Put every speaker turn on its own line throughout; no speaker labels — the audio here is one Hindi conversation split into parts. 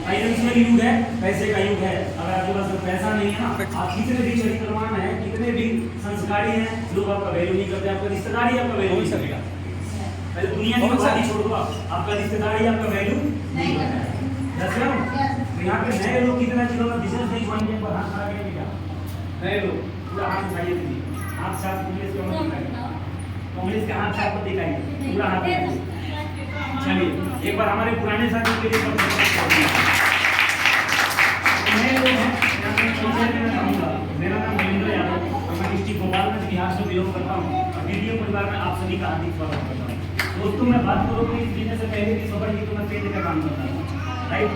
फाइनेंशियल युग है, पैसे का युग है। अगर आपके पास पैसा नहीं है ना, आप कितने भी चरित्रवान हैं, कितने भी संस्कारी हैं, लोग आपका वैल्यू नहीं करते, आपका रिश्तेदार ही आपका वैल्यू नहीं करेगा। पहले दुनिया की बात ही छोड़ दो, आपका रिश्तेदार ही आपका वैल्यू नहीं करता है। तो यहाँ पे नए लोग कितना जिन्होंने बिजनेस नहीं ज्वाइन किया, पर हाथ खड़ा करेंगे क्या? नए लोग पूरा हाथ उठाइए दीजिए, हाथ साफ कांग्रेस के मत दिखाइए, कांग्रेस के हाथ साफ मत दिखाइए, पूरा हाथ उठाइए। चलिए एक बार हमारे पुराने साथियों के लिए नए लोग हैं, मेरा नाम महेंद्र यादव, मैं डिस्ट्रिक्ट गोपालगंज बिहार से बिलोंग करता हूँ और वीडियो परिवार में आप सभी का हार्दिक स्वागत करता हूँ। दोस्तों मैं बात करूँ कि इस बिजनेस से पहले की खबर की तो मैं पेंट का काम करता था, राइट,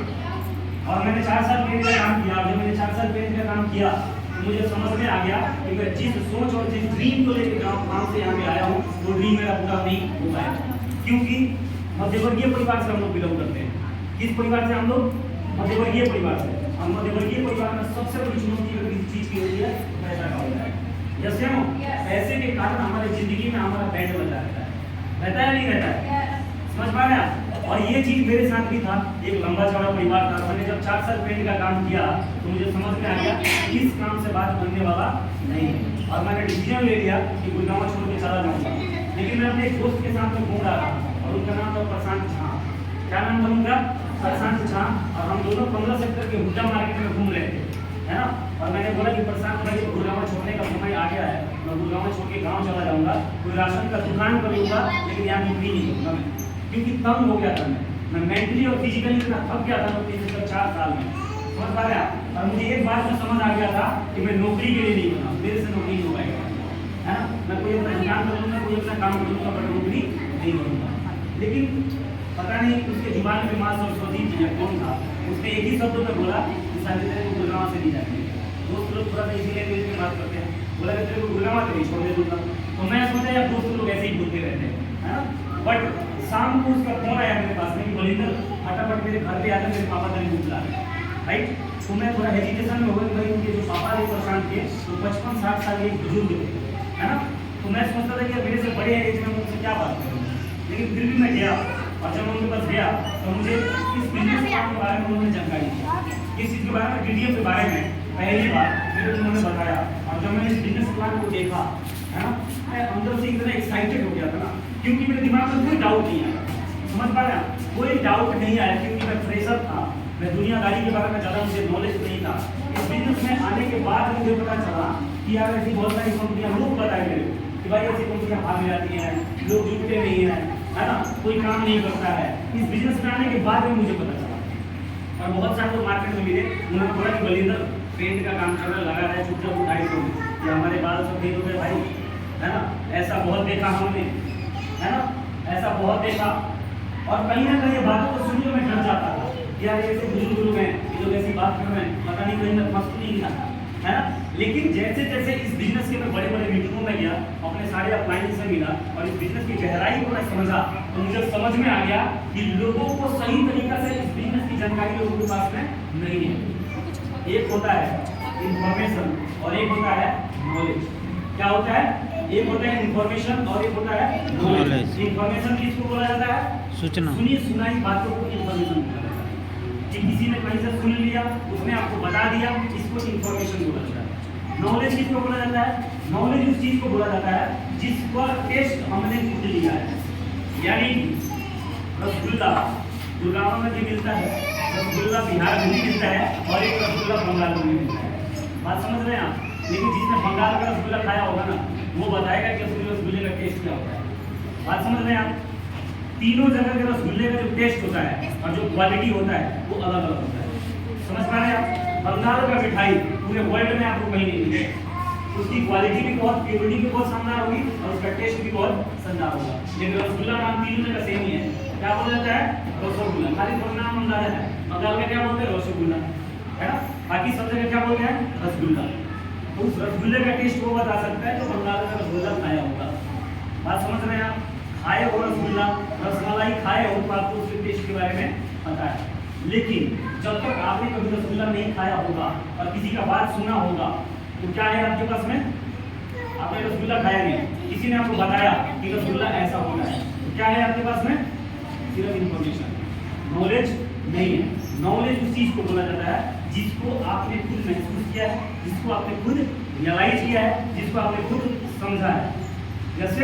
और मैंने 4 साल पेंट का काम किया। जब मैंने 4 साल पेंट का काम किया तो मुझे समझ में आ गया कि मैं जिस सोच और जिस ड्रीम को लेकर गाँव से यहाँ पे आया हूँ वो ड्रीम मेरा पूरा नहीं हो पाया, क्योंकि मध्यवर्गीय परिवार से हम लोग बिलोंग करते हैं। किस परिवार से हम लोग? मध्यवर्गीय परिवार से। और मध्यवर्गीय परिवार में सबसे बड़ी चुनौती अगर किसी चीज की होती है पैसा का होता है। जैसे हम पैसे के कारण हमारे जिंदगी में हमारा बैंड बजा रहता है नहीं रहता है? समझ पा रहे हैं? और ये चीज मेरे साथ भी था। एक लंबा चौड़ा परिवार था। मैंने जब 4 साल पेंट का काम किया तो मुझे समझ में आ गया इस काम से बात बनने वाला नहीं है, और मैंने डिसीजन ले लिया कि गुड़गांव छोड़ के चला जाऊंगा। लेकिन मैं अपने एक दोस्त के साथ में घूम रहा था और उनका नाम था प्रशांत झा। क्या नाम था उनका? प्रशांत झा। और हम दोनों 15 सेक्टर के हुड्डा मार्केट में घूम रहे थे, है ना। और मैंने बोला कि प्रशांत भाई गुड़गांव छोड़ने का समय आ गया है, मैं गुड़गांव छोड़ के गाँव चला जाऊंगा, कोई राशन का दुकान करूंगा, लेकिन यहाँ नौकरी नहीं करूंगा मैं, क्योंकि तंग हो गया था मैं मेंटली और फिजिकली इतना थक गया था नौकरी से 4 साल में। समझ पा रहे हैं? और मुझे एक बात में समझ आ गया था कि मैं नौकरी के लिए नहीं बना, मेरे से नौकरी नहीं हो पाएगा, है ना। मैं कोई अपना दुकान करूँगा, कोई अपना काम करूँगा, बट नौकरी नहीं करूँगा। लेकिन पता नहीं उसके जुबान में माँ सरस्वती जी कौन था, उसने एक ही शब्द में बोला कि सारी तेरे को गुड़गांव से नहीं जाएंगे। दोस्त लोग थोड़ा सा इसीलिए मेरे से बात करते हैं, बोला कि तेरे को गुड़गांव से नहीं छोड़ दे दूँगा। तो मैं सोचा यार दोस्त लोग ऐसे ही बोलते रहते हैं, है ना। बट शाम को उसका फोन आया मेरे पास में कि बलिंदर फटाफट मेरे घर पे आकर मेरे पापा तेरे को बुला रहे हैं, राइट। तो मैं थोड़ा हेजिटेशन में हो गया भाई, उनके जो पापा थे प्रशांत के तो 55-60 साल के बुजुर्ग थे, है ना। तो मैं सोचता था कि मेरे से बड़े एज में मुझसे क्या बात करूँ, लेकिन फिर भी मैं गया। और जब उनके पास गया तो मुझे इस बिजनेस के बारे में उन्होंने जानकारी दी, इस चीज़ के बारे में डीडीएम के बारे में पहली बार मेरे को उन्होंने बताया। और जब मैंने इस बिजनेस प्लान को देखा, है ना, मैं अंदर से इतना एक्साइटेड हो गया था ना, क्योंकि मेरे दिमाग में कोई डाउट नहीं आया। समझ पा रहे हैं? कोई डाउट नहीं आया, क्योंकि मैं फ्रेशर था, मैं दुनियादारी के बारे में ज़्यादा मुझे नॉलेज नहीं था। इस बिजनेस में आने के बाद मुझे पता चला कि यार ऐसी बहुत सारी कंपनियां, लोग बताए मेरे कि भाई ऐसी कंपनियां भाग जाती हैं, लोग जुटते नहीं हैं, है ना, कोई काम नहीं करता है। इस बिजनेस में आने के बाद में मुझे पता चला। और बहुत सारे लोग मार्केट में मिले, उन्होंने बोला कि बलिंदर पेंट का काम करना लगा है, चुपचाप 250 या हमारे बाल सफेद हो गए भाई, है ना। ऐसा बहुत देखा हमने, है ना, ऐसा बहुत देखा। और कहीं ना कहीं बातों को सुनकर मैं डर जाता था, यार ऐसे बुजुर्ग लोग हैं, ये लोग ऐसी बात कर रहे हैं, पता नहीं कहीं तक मस्त नहीं था, है ना। लेकिन जैसे जैसे इस बिजनेस के मैं बड़े बड़े मीटिंगों में गया, अपने सारे अपलाइन से मिला और इस बिजनेस की गहराई को मैं समझा, तो मुझे समझ में आ गया कि लोगों को सही तरीका से इस बिजनेस की जानकारी लोगों के पास में नहीं है। एक होता है इंफॉर्मेशन और एक होता है नॉलेज। क्या होता है? एक होता है इंफॉर्मेशन और एक होता है नॉलेज। इंफॉर्मेशन किसको बोला जाता है? सूचना। सुनी सुनाई बातों को इंफॉर्मेशन बोला जाता है। कि किसी ने कहीं से सुन लिया, उसने आपको बता दिया, इसको इंफॉर्मेशन बोला जाता है। नॉलेज किसको बोला जाता है? नॉलेज उस चीज को बोला जाता है जिसका टेस्ट हमने खुद लिया है। यानी रसगुल्ला गुड़गांव में भी मिलता है, रसगुल्ला बिहार में भी मिलता है, और एक रसगुल्ला बंगाल में भी मिलता है। बात समझ रहे हैं आप? लेकिन जिसने बंगाल का रसगुल्ला खाया होगा ना, वो बताएगा कि रसगुल्ले का टेस्ट क्या होता है। बात समझ रहे हैं आप? तीनों जगह के रसगुल्ले का जो टेस्ट होता है और जो क्वालिटी होता है वो अलग अलग होता है। समझ पा रहे हैं आप? बंगाल का मिठाई पूरे वर्ल्ड में आपको कहीं नहीं मिलेगा, उसकी क्वालिटी भी बहुत, प्योरिटी भी बहुत शानदार होगी और उसका टेस्ट भी बहुत शानदार होगा। लेकिन रसगुल्ला नाम तीनों जगह सेम ही है। क्या बोला जाता है? रसगुल्ला। खाली थोड़ा नाम अंदाजा है। बंगाल में क्या बोलते हैं? रसगुल्ला, है ना। बाकी सब जगह क्या बोलते हैं? रसगुल्ला। तो उस रसगुल्ले का टेस्ट वो बता सकता है जो बंगाल का रसगुल्ला खाया होगा। बात समझ रहे हैं आप? खाए हो रसगुल्ला, रसमलाई खाए हो तो आपको उसके टेस्ट के बारे में पता है। लेकिन जब तक आपने कभी रसगुल्ला नहीं खाया होगा और किसी का बात सुना होगा, तो क्या है आपके पास में? आपने रसगुल्ला खाया नहीं, किसी ने आपको बताया कि रसगुल्ला ऐसा होता है, तो क्या है आपके पास में? सिर्फ इंफॉर्मेशन। नॉलेज नहीं है। नॉलेज उस चीज को बोला जाता है जिसको आपने खुद महसूस किया है, जिसको आपने खुद रियलाइज किया है, जिसको आपने खुद समझा है। जैसे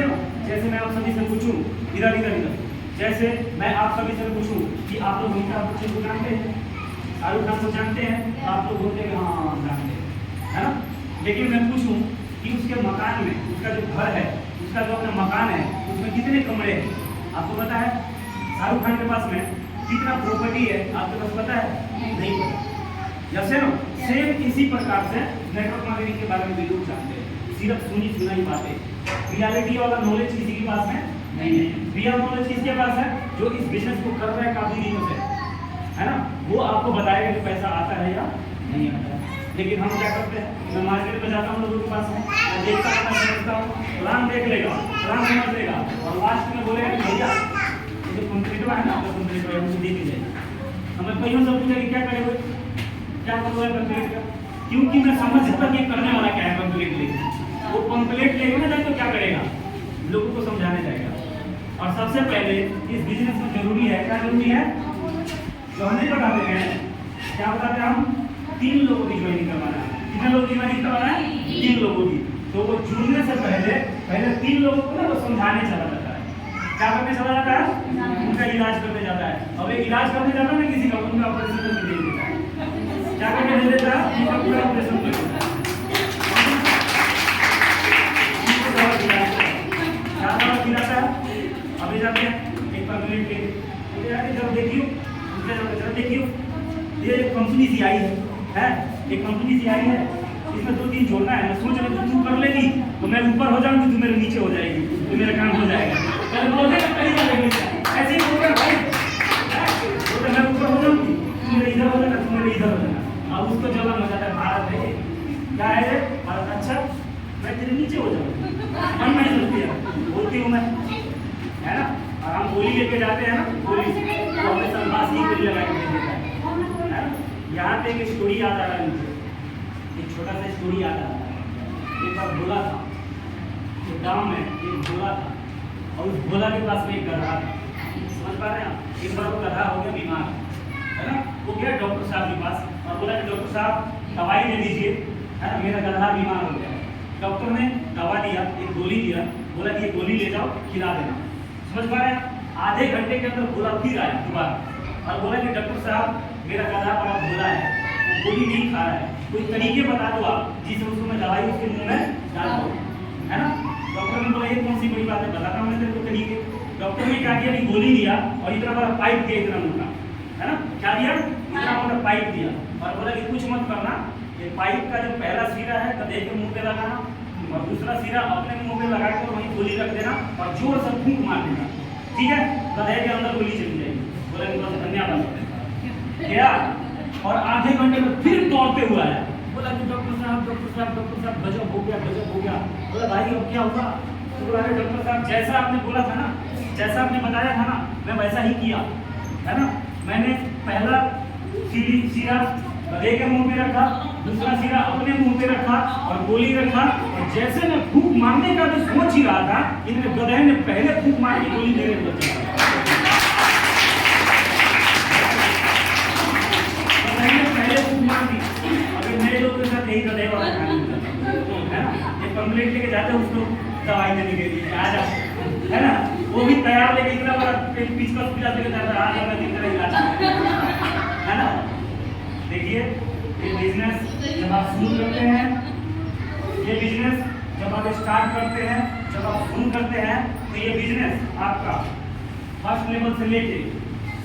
मैं आप सभी से पूछूं इधर, जैसे मैं आप सभी से पूछूं कि आप लोग अमिताभ बच्चन को जानते हैं, शाहरुख खान को जानते हैं, तो आप लोग बोलते हैं हाँ जानते हैं, है ना। लेकिन मैं पूछूं कि उसके मकान में, उसका जो घर है, उसका जो अपना मकान है, उसमें कितने कमरे हैं आपको पता है? शाहरुख खान के पास में कितना प्रॉपर्टी है आपके पास पता है? नहीं पता। जैसे ना सेम इसी प्रकार से नेटवर्क मार्केटिंग के बारे में भी लोग जानते हैं, सिर्फ सुनी सुनाई बातें। रियलिटी वाला नॉलेज किसी के पास में नहीं है। रियल नॉलेज किसके पास है? जो इस बिजनेस को कर रहा है काफी दिनों से, है ना, वो आपको बताएगा कि पैसा आता है या नहीं आता है। लेकिन हम क्या करते हैं, मैं मार्केट में जाता हूँ लोगों के पास में, मैं देखता हूँ, मैं समझता हूँ, प्लान देख लेगा, प्लान समझ लेगा, और लास्ट में बोलेगा कि भैया ये जो कंप्लीट है ना, कंप्लीट है मुझे दे दीजिए। हमें कहीं से पूछा कि क्या करेंगे, क्या करोगे कंप्लीट का, क्योंकि मैं समझ सकता कि करने वाला क्या है कंप्लीट लेके। वो कंप्लीट लेगा ना तो क्या करेगा, लोगों को समझाने जाएगा। और सबसे पहले इस बिजनेस में जरूरी है, क्या जरूरी है, जो हमें बताते हैं, क्या बताते हैं हम, 3 लोगों की ज्वाइनिंग करवाना है। कितने लोगों की ज्वाइनिंग करवाना है? 3 लोगों की। तो वो जुड़ने से पहले 3 लोगों को ना वो समझाने चला जाता है। क्या करने चला जाता है? उनका इलाज करने जाता है। अब एक इलाज करने जाता है ना किसी का, उनका ऑपरेशन करके दे देता है। क्या करके दे देता है? उनका पूरा ऑपरेशन कर देता है। अभी जाते हैं एक कंप्लेंट के, जब देखियो ये एक कंपनी सी आई है, एक कंपनी सी आई है, इसमें 2-3 जोड़ना है। मैं सोच रहा हूँ तू कर लेगी तो मैं ऊपर हो जाऊंगी, तू मेरे नीचे हो जाएगी, तो मेरा काम हो जाएगा। पहले बोलने का तरीका लगेगा, ऐसे ही बोल रहा भाई, तो मैं ऊपर हो जाऊंगी, तू मेरे इधर हो जाएगा, तू मेरे इधर हो जाएगा। अब उसको जलन हो जाता है, भारत है क्या है भारत, अच्छा मैं तेरे नीचे हो जाऊंगी, मन नहीं सोचती है, बोलती हूँ मैं, है ना। और हम गोली लेके जाते हैं ना, गोली तो हमें सलवास ही गोली लगा के देता है ना। यहाँ पे एक स्टोरी याद आ रहा है मुझे, एक छोटा सा स्टोरी याद आ रहा है। एक बार भोला था, एक गांव में एक भोला था, और उस भोला के पास में एक गधा था। समझ पा रहे हैं आप? एक बार वो गधा हो गया बीमार, है ना, वो गया डॉक्टर साहब के पास और बोला कि डॉक्टर साहब दवाई दे दीजिए, है ना, मेरा गधा बीमार हो गया। डॉक्टर ने दवा दिया, एक गोली दिया, बोला कि ये गोली ले जाओ खिला देना। समझ पा रहे हैं? आधे घंटे के अंदर भोला फिर आया दोबारा और बोला कि डॉक्टर साहब मेरा गधा बड़ा भोला है, गोली नहीं खा रहा है, कोई तरीके बता दो आप जिससे उसको मैं दवाई उसके मुंह में डाल दूँ, है ना। डॉक्टर ने बोला ये कौन सी बड़ी बात है, बताता हूँ मैं तेरे को तरीके। डॉक्टर ने क्या किया कि गोली लिया और इतना बड़ा पाइप दिया, इतना मोटा, है ना, क्या दिया, इतना मोटा पाइप दिया और बोला कि कुछ मत करना, ये पाइप का जो पहला सिरा है गधे के मुंह पे लगाना और दूसरा सिरा अपने मुंह पे लगा कर वहीं गोली रख देना और जोर से फूंक मार देना, ठीक है, गधे के अंदर गोली चली जाएगी। बोला कि बहुत धन्यवाद गया और आधे घंटे में फिर दौड़ते हुआ आया, बोला कि डॉक्टर साहब गजब हो गया। बोला भाई अब क्या हुआ? तो बोला अरे डॉक्टर साहब जैसा आपने बोला था ना, जैसा आपने बताया था ना, मैं वैसा ही किया, है ना। मैंने पहला सिरा गधे के मुंह पे रखा, दूसरा सिरा अपने मुंह पे रखा और गोली रखा, और जैसे मैं फूंक मारने का भी सोच ही रहा था, इनमें गधे ने पहले फूंक मार के गोली मेरे ऊपर चला। पहले फूंक मार दी। अगर नए लोगों के साथ यही गधे वाला काम है ना, ये कंप्लेंट लेके जाते हैं उसको दवाई देने के लिए, आ जा, है ना, वो भी तैयार लेके इतना बड़ा पीछ का पिला लेके जाता है, आज मैं दिन का इलाज, है ना। देखिए ये बिजनेस जब आप शुरू करते हैं, ये बिजनेस जब आप स्टार्ट करते हैं, जब आप शुरू करते हैं, तो ये बिजनेस आपका फर्स्ट लेवल से लेके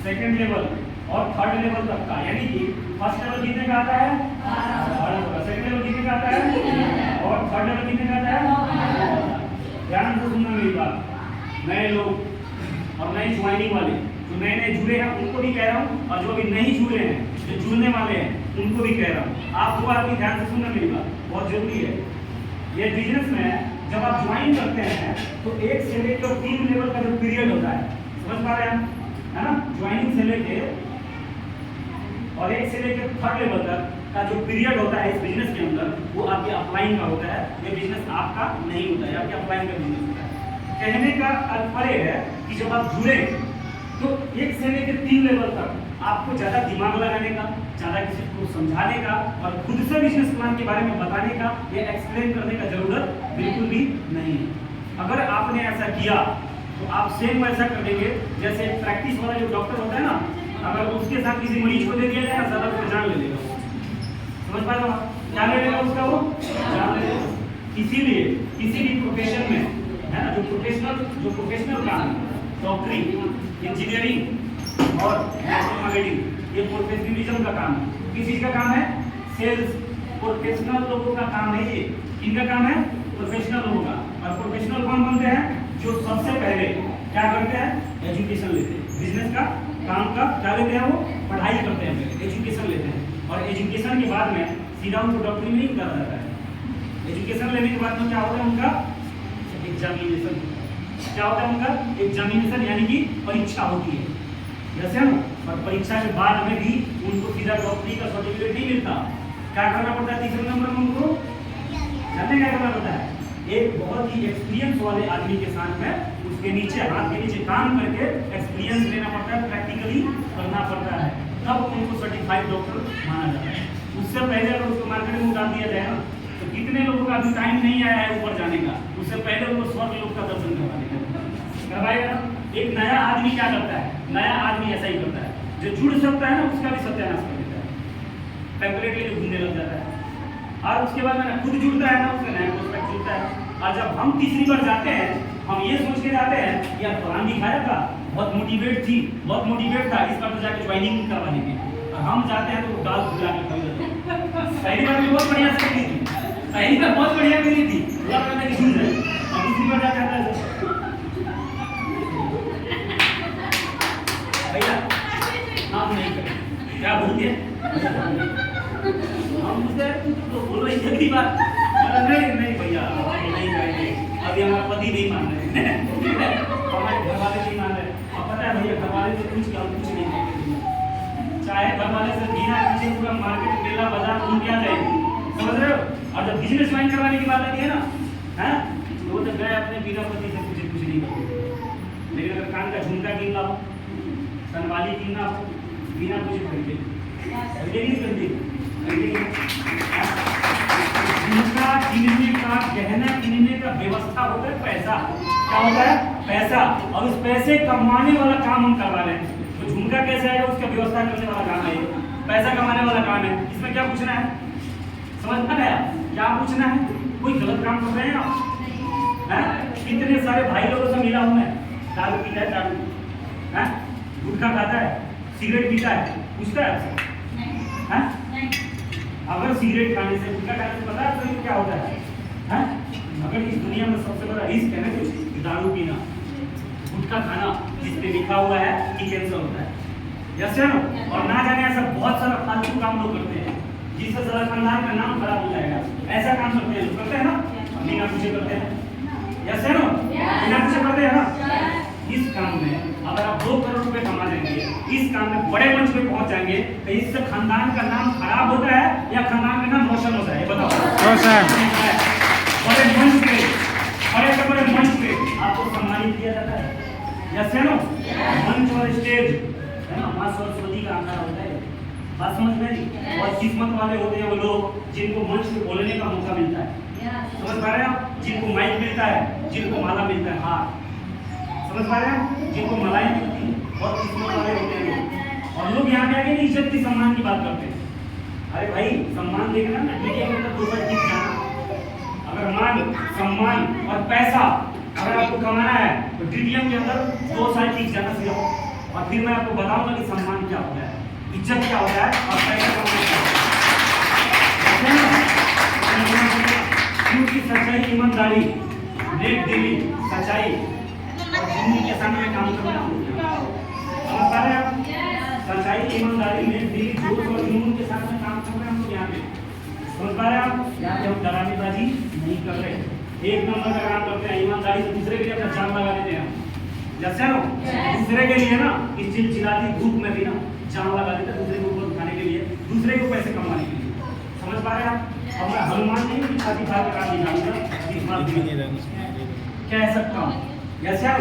सेकंड लेवल और थर्ड लेवल तक का, यानी कि फर्स्ट लेवल कितने का आता है, सेकंड लेवल कितने का आता है और थर्ड लेवल कितने का आता है। ध्यान से सुनना मेरी बात, नए लोग और नए ज्वाइनिंग वाले, जो नए जुड़े हैं उनको भी कह रहा हूँ, और जो अभी नहीं जुड़े हैं, जो जुड़ने वाले हैं उनको भी कह रहा हूँ। आप दो आदमी ध्यान से सुनना मेरी बात, बहुत जरूरी है। ये बिजनेस में जब आप ज्वाइन करते हैं तो 1 से लेकर 3 लेवल का जो पीरियड होता है, समझ पा रहे हैं, है ना, ज्वाइनिंग से लेके और 1 से लेकर 3rd लेवल तक का जो पीरियड होता है इस बिजनेस के अंदर, वो आपके अपलाइन का होता है। ये बिजनेस आपका नहीं होता है, आपके अपलाइन का बिजनेस होता है। कहने का तात्पर्य है कि जब आप जुड़े तो 1 से लेकर 3 लेवल तक आपको ज़्यादा दिमाग लगाने का, ज़्यादा किसी को समझाने का और खुद से बिजनेस प्लान के बारे में बताने का या एक्सप्लेन करने का जरूरत बिल्कुल भी नहीं है। अगर आपने ऐसा किया तो आप सेम वैसा कर देंगे जैसे प्रैक्टिस वाला जो डॉक्टर होता है ना, अगर उसके साथ किसी मरीज को दे दिया जाए ना, ज़्यादा उसको जान ले लेगा। समझ पा रहे हो आप? क्या ले लेगा उसका वो? जान ले लेगा। इसीलिए किसी भी प्रोफेशन में है ना, जो प्रोफेशनल काम है, डॉक्टरी, इंजीनियरिंग और मार्केटिंग, ये प्रोफेशनलिज्म का काम है। किस चीज का काम है? सेल्स। प्रोफेशनल लोगों का काम है ये। किनका काम है? प्रोफेशनल लोगों का। और प्रोफेशनल कौन बनते हैं? जो सबसे पहले क्या करते हैं? एजुकेशन लेते हैं। बिजनेस का काम का क्या लेते हैं? वो पढ़ाई करते हैं, एजुकेशन लेते हैं। और एजुकेशन के बाद में सीधा उनको डॉक्टरी में ही करा जाता है। एजुकेशन लेने के बाद में क्या होता है? उनका एग्जामिनेशन। क्या होता है उनका? एग्जामिनेशन, यानी कि परीक्षा होती है, जैसे ना। और परीक्षा के बाद में भी उनको सीधा डॉक्टरी का सर्टिफिकेट नहीं मिलता। क्या करना पड़ता है? तीसरे नंबर में उनको जानते क्या करना पड़ता है? एक बहुत ही एक्सपीरियंस वाले आदमी के साथ में उसके नीचे, हाथ के नीचे काम करके एक्सपीरियंस लेना पड़ता है, प्रैक्टिकली करना पड़ता है, तब उनको सर्टिफाइड डॉक्टर माना जाता है। उससे पहले अगर उसको मार्केट में उतार दिया जाए ना, तो कितने लोगों का अभी टाइम नहीं आया है ऊपर जाने का, उससे पहले उनको स्वर्ग लोक का दर्शन करवाने का करवाएगा। एक नया आदमी क्या करता है? नया आदमी ऐसा ही करता है, जो जुड़ सकता है ना उसका भी सत्यानाश कर देता है, टेम्परेट लेके घूमने लग जाता है। और उसके बाद में खुद जुड़ता है ना, उसका नया प्रोस्पेक्ट जुड़ता है। और जब हम तीसरी बार जाते हैं, हम ये सोच के जाते हैं यार फलान दिखाया था, बहुत मोटिवेट थी, बहुत मोटिवेट था, इस बार तो जाके ज्वाइनिंग करवा देंगे। और हम जाते हैं तो दाल खुला के कर देते हैं। पहली बार में बहुत बढ़िया से मिली थी, पहली बार बहुत बढ़िया मिली थी, पूरा करने की छूट है। और दूसरी बार जाते हैं भैया आप नहीं करें, क्या बोलते हैं? हम मुझे तो बोल रही अगली बार, नहीं भैया नहीं जाएंगे, अभी हमारा पति नहीं मान रहे हैं, हमारे घर वाले नहीं मान रहे। अब पता है भैया, घर वाले से कुछ नहीं कहेंगे, चाहे घर वाले से बिना पूछे पूरा मार्केट मेला बाजार घूम के आ जाएगी, समझ रहे हो? और जब बिजनेस ज्वाइन करवाने की बात आती है ना, हैं तो वो तो गए अपने बिना पति से पूछे कुछ नहीं करेंगे। लेकिन अगर कान का झुमका गिनना हो, कनवाली गिनना हो, बिना पूछे खरीदे झुमका गिनने का, गहना गिनने का व्यवस्था होता है पैसा। क्या होता है? पैसा। और उस पैसे कमाने वाला काम हम करवा रहे हैं, तो झुमका कैसे आएगा? उसका व्यवस्था करने वाला काम है, पैसा कमाने वाला काम है। इसमें क्या पूछना है? समझ में आया? क्या पूछना है? कोई गलत काम कर रहे हैं आप? कितने सारे भाई लोगों से मिला हूं मैं, दारू पीता है, दारू गुटखा खाता है, सिगरेट पीता है, पूछता है आपसे? अगर सिगरेट खाने से, गुटखा खाने से पता है आपको क्या होता है? अगर इस दुनिया में सबसे बड़ा रिस्क है ना कि दारू पीना, गुटखा खाना, जिस पे लिखा हुआ है कि कैंसर होता है, जैसे ना। और ना जाने ऐसा बहुत सारा फालतू काम लोग करते हैं जिससे सारा खानदान का नाम खराब हो जाएगा। ऐसा काम करते हैं, करते हैं ना, बिना पूछे करते हैं, जैसे ना, बिना पूछे करते हैं ना। इस काम में अगर आप 2 करोड़ रुपए कमा लेंगे, इस काम में बड़े मंच पे पहुंच जाएंगे, तो इससे खानदान का नाम खराब होता है या खानदान का नाम रोशन होता है? बताओ। रोशन। बड़े मंच पे, बड़े मंच पे आपको सम्मानित किया जाता है, जैसे ना मंच और स्टेज है ना, मां सरस्वती का आकार होता है। बात समझ में? और किस्मत वाले होते हैं वो लोग जिनको मंच पे बोलने का मौका मिलता है, समझ पा रहे हैं? जिनको माइक मिलता है, जिनको माला मिलता है, हाँ समझ पा रहे हैं? जिनको मलाई मिलती है, बहुत किस्मत वाले होते हैं। और लोग यहाँ पे आके इज्जत की, सम्मान की बात करते हैं। अरे भाई, सम्मान देखना ना, मीडिया के अंदर 2 बार ठीक जाना। अगर मान, सम्मान और पैसा अगर आपको कमाना है तो डीटीएम के अंदर 2 साल ठीक जाना सिर्फ। और फिर मैं आपको बताऊंगा कि सम्मान क्या होता है, इज्जत क्या होता है और पैसा कमाना क्या होता है। क्योंकि सच्चाई, ईमानदारी, नेक दिली, सच्चाई और जुनून के सामने काम करना, समझ पा रहे हैं आप? सच्चाई, ईमानदारी, नेक दिली, जोश और जुनून के साथ में काम कर रहे हैं हम लोग यहाँ पे, समझ पा रहे हैं आप? यहाँ पे हम डरानेबाजी नहीं कर रहे, एक नंबर का काम करते हैं, ईमानदारी से दूसरे के लिए अपना जान लगा देते हैं। जैसे ना दूसरे के लिए ना, इस चिलचिलाती धूप में भी ना जान लगा देते हैं, दूसरे को ऊपर उठाने के लिए, दूसरे को पैसे कमाने के लिए, समझ पा रहे हैं आप? और मैं हनुमान नहीं हूँ कि छाती फाड़ कर काम दिखाऊंगा, कह सकता हूँ यस यार,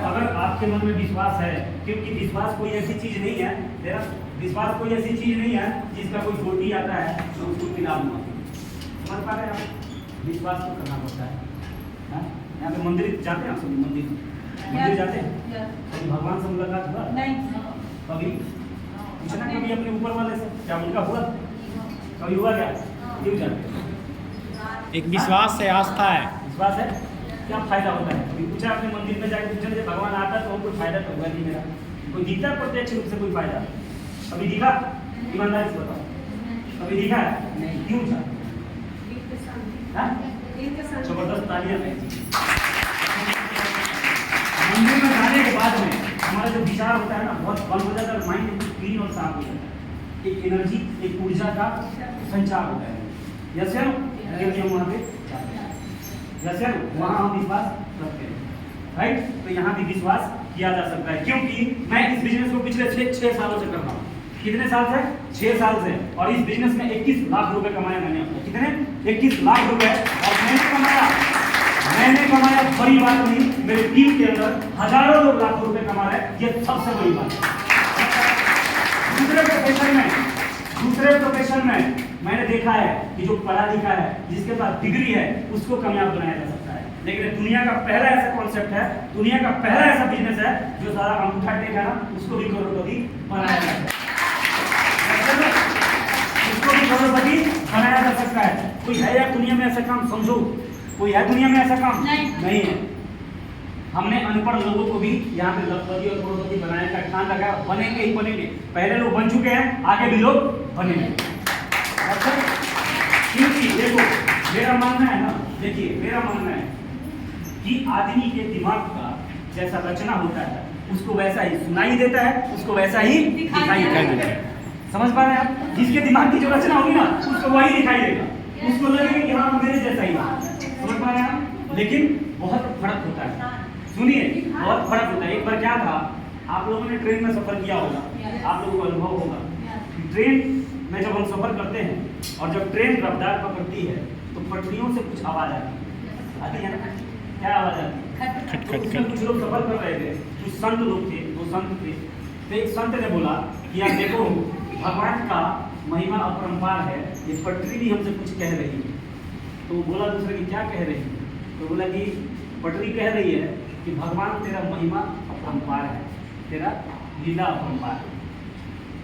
अगर आपके मन में विश्वास है, क्योंकि विश्वास कोई ऐसी चीज नहीं है, तेरा विश्वास कोई ऐसी चीज नहीं है जिसका कोई छोटी आता है तो उसको पिला दूंगा। समझ पा रहे हैं आप? विश्वास तो करना पड़ता है। हाँ? यहाँ पे मंदिर जाते हैं आप सभी? मंदिर जाते हैं? कभी भगवान से मुलाकात हुआ?
नहीं।
कभी पूछना कभी अपने ऊपर वाले से, क्या उनका हुआ? कभी हुआ क्या? क्यों जाते?
एक विश्वास है, आस्था है।
विश्वास है, क्या फायदा होता है? कभी पूछा अपने मंदिर में जाके पूछा जब भगवान आता तो कोई फायदा तो हुआ नहीं मेरा, कोई दिखता है प्रत्यक्ष रूप से कोई फायदा? कभी दिखा? ईमानदारी से बताओ, कभी दिखा है? नहीं। क्यों था? जबरदस्त तालियां हैं। मंदिर में जाने के बाद में हमारा जो विचार होता है ना बहुत बंद हो जाता है, माइंड एकदम क्लीन और साफ हो जाता है, एक एनर्जी, एक ऊर्जा का संचार होता है। यस यार, क्योंकि हम वहाँ पे जाते हैं। यस यार, वहाँ हम विश्वास रखते हैं, राइट? तो यहाँ भी विश्वास किया जा सकता है, क्योंकि मैं इस बिजनेस को पिछले 6 सालों से कर रहा हूँ। कितने साल से? 6 साल से। और इस बिजनेस में 21 लाख रुपए कमाए मैंने अपने। कितने? 21 लाख रुपए। और मैंने कमाया बड़ी बात नहीं, मेरे टीम के अंदर हजारों लोग लाखों रुपए कमा रहे हैं, ये सबसे बड़ी बात है। दूसरे प्रोफेशन में मैंने देखा है कि जो पढ़ा लिखा है, जिसके पास डिग्री है, उसको कामयाब बनाया जा सकता है। लेकिन दुनिया का पहला ऐसा कॉन्सेप्ट है, दुनिया का पहला ऐसा बिजनेस है जो सारा अंगूठा टेक है ना, उसको भी करोड़पति बनाया जा सकता है। उसको भी करोड़पति बनाया जा सकता है। कोई है या दुनिया में ऐसा काम? समझो, कोई है दुनिया में ऐसा काम? नहीं है। हमने अनपढ़ लोगों को भी यहाँ पे लखपति और करोड़पति बनाने का ठान रखा, बनेंगे ही बनेंगे। पहले लोग बन चुके हैं, आगे भी लोग बनेंगे। अच्छा, क्योंकि देखो मेरा मानना है ना, देखिए मेरा मानना है कि आदमी के दिमाग का जैसा रचना होता है उसको वैसा ही सुनाई देता है, उसको वैसा ही दिखाई देता है। समझ पा रहे हैं आप? जिसके दिमाग की जो रचना होगी ना उसको वही दिखाई देगा, उसको लगेगा कि हाँ मेरे जैसा ही है। समझ पा रहे हैं आप? लेकिन बहुत फर्क होता है, सुनिए, बहुत फर्क होता है। एक बार क्या था, आप लोगों ने ट्रेन में सफर किया होगा, आप लोगों को अनुभव होगा। ट्रेन में जब हम सफर करते हैं और जब ट्रेन रफ्तार पकड़ती है तो पटरियों से कुछ आवाज आती है ना? क्या आवाज आती है? तो उसमें कुछ लोग सफर कर रहे थे, कुछ संत लोग थे, वो संत थे। तो एक संत ने बोला कि यार देखो, भगवान का महिमा अपरंपार है, ये पटरी भी हमसे कुछ कह रही है। तो बोला दूसरे की क्या कह रही है? तो बोला कि पटरी कह रही है कि भगवान तेरा महिमा अपरंपार है, तेरा लीला अपरंपार है।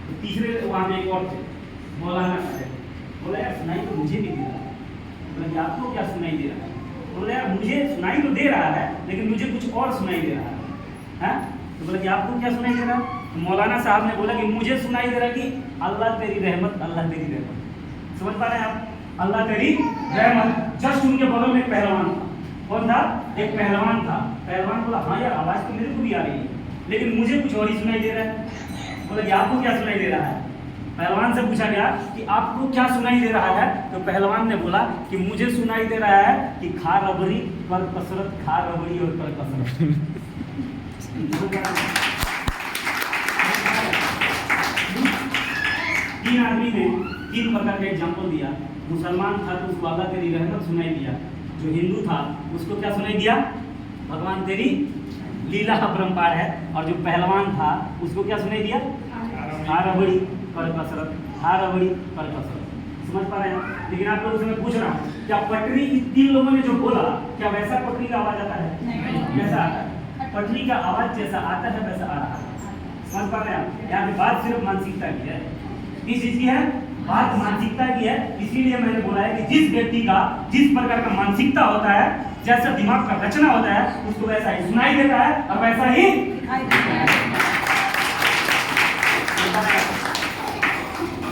तो तीसरे वहाँ में एक और थे, मौलाना थे। बोला यार सुनाई तो मुझे भी दे रहा है। बोला आपको क्या सुनाई दे रहा है? बोला यार मुझे सुनाई तो दे रहा है लेकिन मुझे कुछ और सुनाई दे रहा है। तो बोला कि आपको क्या सुनाई दे रहा है? तो मौलाना साहब ने बोला कि मुझे सुनाई दे रहा है कि अल्लाह तेरी रहमत, अल्लाह तेरी रहमत। समझ पा रहे हैं आप? अल्लाह तेरी रहमत। जस्ट उनके बगल में एक पहलवान था। कौन था? एक पहलवान था। पहलवान बोला हाँ यार आवाज तो मेरे को भी आ रही है लेकिन मुझे कुछ और ही सुनाई दे रहा है। बोला कि आपको क्या सुनाई दे रहा है? पहलवान से पूछा गया कि आपको क्या सुनाई दे रहा है? तो पहलवान ने बोला कि मुझे सुनाई दे रहा है कि खा रबड़ी पर कसरत, खा रबड़ी और पर कसरत। तीन आदमी ने 3 प्रकार का एग्जाम्पल दिया। मुसलमान था तो उसको अल्लाह तेरी रहमत सुनाई दिया, जो हिंदू था उसको क्या सुनाई दिया? भगवान तेरी लीला अपरंपार है। और जो पहलवान था उसको क्या सुनाई दिया? खा रबड़ी पर कसरत, खा रबड़ी पर कसरत। समझ पा रहे हैं? लेकिन आप लोगों से मैं पूछ रहा हूँ, क्या पटरी, इन 3 लोगों ने जो बोला, क्या वैसा पटरी का आवाज आता है? कैसा आता है? पटरी का आवाज जैसा आता है वैसा आ रहा है। समझ पा रहे हैं आप? यहाँ पे बात सिर्फ मानसिकता की है। किस चीज की है? बात मानसिकता की है। इसीलिए मैंने बोला है कि जिस व्यक्ति का जिस प्रकार का मानसिकता होता है, जैसा दिमाग का रचना होता है, उसको वैसा ही सुनाई देता है और वैसा ही दिखाई देता है।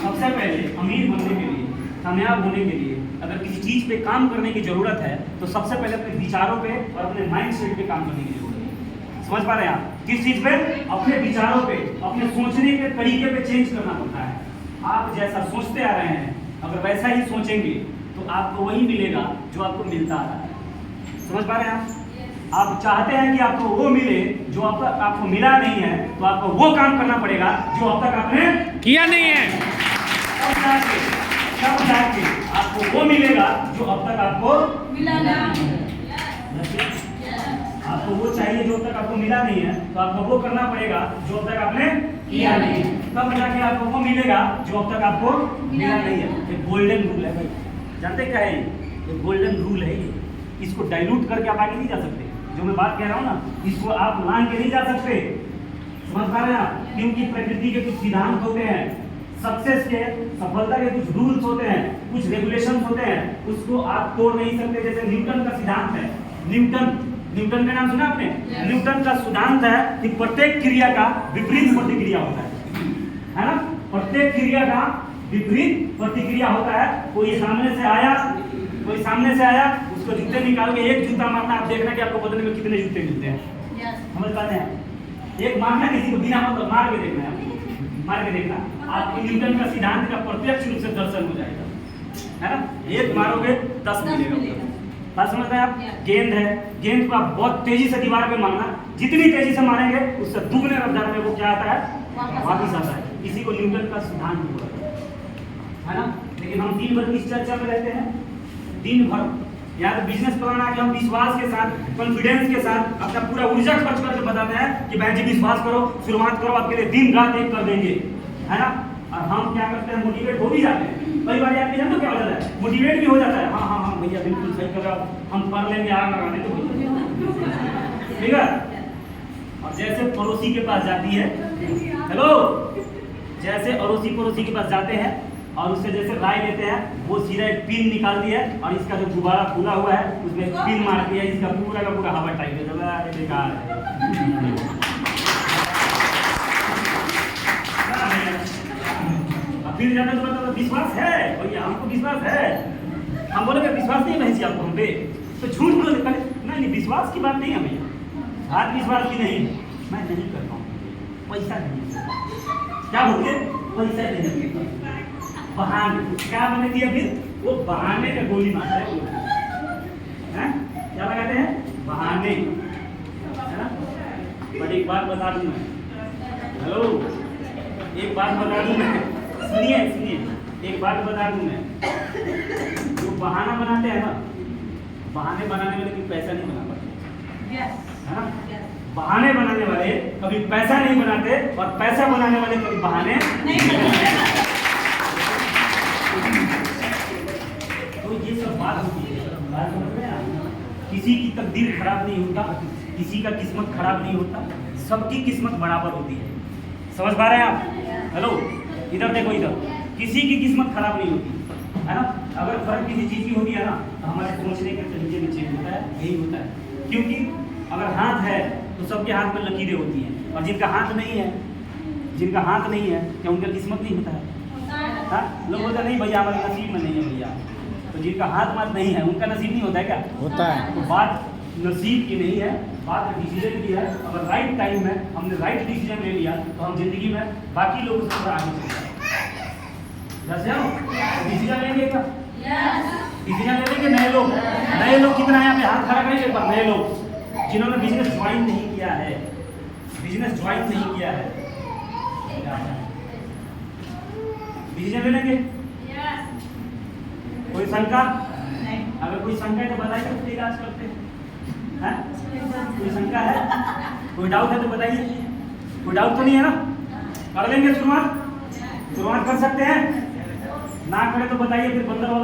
सबसे पहले अमीर बनने के लिए, कामयाब होने के लिए, अगर किसी चीज पे काम करने की जरूरत है तो सबसे पहले अपने विचारों पे और अपने माइंड सेट पे काम करने की जरूरत है। समझ पा रहे हैं आप? किस चीज पे? अपने विचारों पे, अपने सोचने के तरीके पे चेंज करना पड़ता है। आप जैसा सोचते आ रहे हैं, अगर वैसा ही सोचेंगे तो आपको वही मिलेगा जो आपको मिलता आ रहा है। समझ पा रहे हैं आप? आप चाहते हैं कि आपको वो मिले जो आपको मिला नहीं है, तो आपको वो काम करना पड़ेगा जो अब तक आपने
किया नहीं है।
तब जाके आपको वो मिलेगा जो अब तक आपको
मिला नहीं।
आपको वो चाहिए जो अब तक आपको मिला नहीं है, तो आपको वो करना पड़ेगा जो अब तक आपने किया नहीं है, तब जाके आपको वो मिलेगा जो अब तक आपको मिला नहीं है। ये गोल्डन रूल है भाई, जानते क्या है ये गोल्डन रूल है ये। इसको डाइल्यूट करके आप आगे नहीं जा सकते। जो मैं बात कह रहा हूँ ना, इसको आप मान के नहीं जा सकते, समझ पा रहे हैं आप? क्योंकि प्रकृति के कुछ सिद्धांत होते हैं, सक्सेस के, सफलता के कुछ रूल्स होते हैं, कुछ रेगुलेशंस होते हैं, उसको आप तोड़ नहीं सकते। जैसे न्यूटन का सिद्धांत है, न्यूटन का नाम सुना आपने? न्यूटन का सिद्धांत है कि प्रत्येक क्रिया का विपरीत प्रतिक्रिया होता है ना? प्रत्येक क्रिया का विपरीत प्रतिक्रिया होता है। कोई सामने से आया, उसको जूते निकाल के एक जूता मारना, आप देखना कि आपको बदले में कितने जूते मिलते हैं। समझ पाते हैं? एक मारना किसी को बिना मतलब मार के देखना है, मार के देखना, आपको न्यूटन का सिद्धांत का प्रत्यक्ष रूप से दर्शन हो जाएगा, है ना? एक मारोगे 10 मिलेगा। बात समझ रहे हैं आप? गेंद है, गेंद को आप बहुत तेजी से दीवार पे मारना, जितनी तेजी से मारेंगे उससे दुगने रफ्तार में वो क्या आता है, वापिस आता है। इसी को न्यूटन का सिद्धांत बोला है ना? लेकिन हम दिन भर किस चर्चा में रहते हैं? दिन भर या तो बिजनेस प्लान आके हम विश्वास के साथ, कॉन्फिडेंस के साथ अपना पूरा ऊर्जा खर्च करके बताते हैं कि बहन जी विश्वास करो, शुरुआत करो, आपके लिए दिन रात एक कर देंगे, है ना? और हम क्या करते हैं, मोटिवेट हो भी जाते हैं। कई बार आपके जानते हो क्या हो जाता है, मोटिवेट भी हो जाता है, हाँ हाँ हाँ भैया बिल्कुल सही कर रहे हो, हम कर लेंगे, आग लगा देंगे, ठीक है? और जैसे पड़ोसी के पास जाती है, हेलो, जैसे अड़ोसी पड़ोसी के पास जाते हैं और उससे जैसे राय लेते हैं, वो सीधा एक पिन निकालती है और इसका जो गुब्बारा फूला हुआ है उसमें एक पिन मारती है, इसका पूरा का पूरा हवा टाइट हो जाता है। बेकार है। फिर जाने के बाद विश्वास है भैया, हमको विश्वास है, हम बोलेंगे विश्वास नहीं है आपको हम पे, तो झूठ बोले नहीं, विश्वास की बात नहीं है भैया, आज विश्वास की नहीं, मैं नहीं करता हूँ, पैसा नहीं, क्या बोलते, पैसा नहीं, बहाने, क्या बने दिया फिर वो बहाने का गोली मारता है वो, हैं? क्या लगाते हैं, बहाने, है ना? पर एक बात बता दूं मैं, हेलो, एक बात बता दूं मैं, सुनिए, एक बात बता दूं मैं, जो बहाना बनाते हैं ना, बहाने बनाने वाले कभी पैसा नहीं बना पाते, है ना? बहाने बनाने वाले कभी पैसा नहीं बनाते और पैसा बनाने वाले कभी बहाने नहीं बनाते। तो ये सब बात होती है, बात समझ रहे हैं आप? किसी की तकदीर खराब नहीं होता, किसी का किस्मत खराब नहीं होता, सबकी किस्मत बराबर होती है। समझ पा रहे हैं आप? हेलो, इधर देखो, इधर किसी की किस्मत खराब नहीं होती, है ना? अगर फर्क किसी चीज़ की होती है ना, तो हमारे सोचने के तरीके में चेंज होता है, यही होता है। क्योंकि अगर हाथ है तो सबके हाथ में लकीरें होती हैं, और जिनका हाथ नहीं है, क्या उनका किस्मत नहीं होता है? हाँ, लोग बोलते नहीं भैया हमारे नसीब में नहीं है भैया, तो जिनका हाथ मात नहीं है उनका नसीब नहीं होता है क्या? होता है। तो बात नसीब की नहीं है, बात डिसीजन की है। अगर राइट टाइम में हमने राइट डिसीजन ले लिया तो हम जिंदगी में बाकी लोगों से थोड़ा आगे चल जाएंगे। डिसीजन लेंगे क्या? डिसीजन ले लेंगे। नए लोग कितना है यहाँ पे, हाथ खड़ा करेंगे एक बार। नए लोग जिन्होंने बिजनेस ज्वाइन नहीं किया है, डिसीजन ले लेंगे? कोई शंका? अगर कोई शंका है तो बताइए, उसका इलाज करते हैं। कोई शंका है, कोई डाउट है तो बताइए। कोई डाउट तो नहीं है ना? कर लेंगे शुरुआत कर सकते हैं? ना करे तो बताइए, फिर बंदर वाला